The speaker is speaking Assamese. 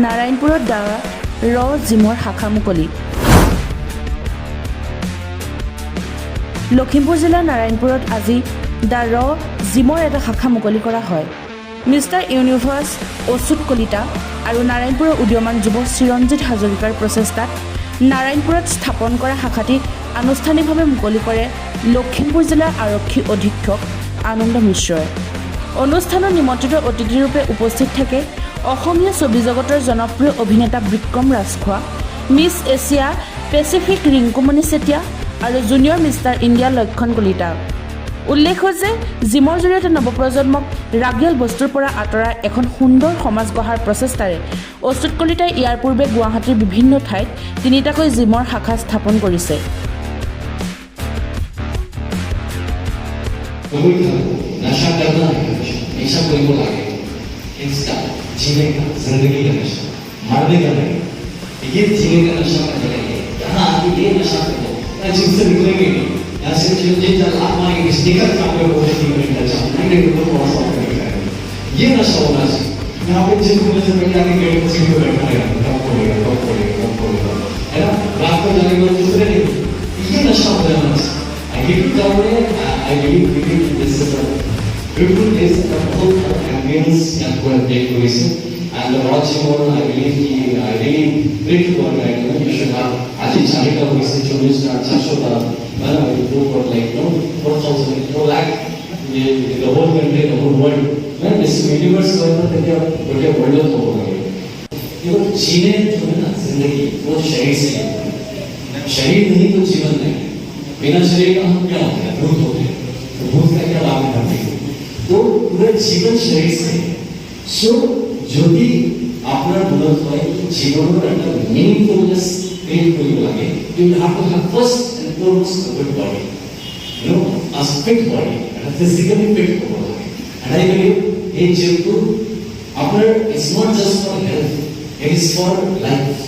নাৰায়ণপুৰত দ্য জিমৰ শাখা মুকলি। লখিমপুৰ জিলাৰ নাৰায়ণপুৰত আজি দ্য জিমৰ এটা শাখা মুকলি কৰা হয়। মিষ্টাৰ ইউনিভাৰ্ছ অচ্যুত কলিতা আৰু নাৰায়ণপুৰৰ উদীয়মান যুৱ চিৰঞ্জিত হাজৰিকাৰ প্ৰচেষ্টাত নাৰায়ণপুৰত স্থাপন কৰা শাখাটি আনুষ্ঠানিকভাৱে মুকলি কৰে লখিমপুৰ জিলাৰ আৰক্ষী অধীক্ষক আনন্দ মিশ্ৰই। অনুষ্ঠানত নিমন্ত্ৰিত অতিথিৰূপে উপস্থিত থাকে অসমীয়া ছবি জগতৰ জনপ্ৰিয় অভিনেতা Bikram Rajkhowa, Miss Asia Pacific Rinkumoni Chetia আৰু জুনিয়ৰ মিষ্টাৰ ইণ্ডিয়া লক্ষণ কলিতা। উল্লেখ্য যে জিমৰ জৰিয়তে নৱপ্ৰজন্মক ৰাগিয়াল বস্তুৰ পৰা আঁতৰাই এখন সুন্দৰ সমাজ গঢ়াৰ প্ৰচেষ্টাৰে অচ্যুত কলিতাই ইয়াৰ পূৰ্বে গুৱাহাটীৰ বিভিন্ন ঠাইত 3টাকৈ জিমৰ শাখা স্থাপন কৰিছে। जिससे निकलेंगे ऐसे चीजें जब आप आएंगे स्टिकर का कोई कोशिश नहीं करना चाहते नहीं तो थोड़ा सा करेगा ये नशा होना चाहिए यहाँ पे जिनको में से बैठा के गेट पर सीट पे बैठा है कब बोलेगा है ना रात को जाने को दूसरे नहीं ये नशा हो जाना चाहिए I give you down there I believe this is a beautiful place a whole ambience and where they listen and the watching more I believe I really grateful for that you should have আজি চাৰিটা হৈছে 40টা 400টা মানে go for like no 4000 lakh the whole country the whole world man this universe का देखिए बड़े वर्ल्ड तो हो गए ये जीने जो है ना जिंदगी वो शरीर नहीं तो जीवन नहीं बिना शरीर का हम क्या होते हैं भूत होते हैं तो भूत का क्या लाभ करते हैं तो पूरा जीवन शरीर से सो जो भी আপনার মনে হয় জীবনের একটা মিনিংফুলনেস ক্রিয়েট করতে লাগে you have to have first and foremost a good body you know a fit body and a physically fit body and I believe এই যেহেতু আপনার it's not just for health it is for life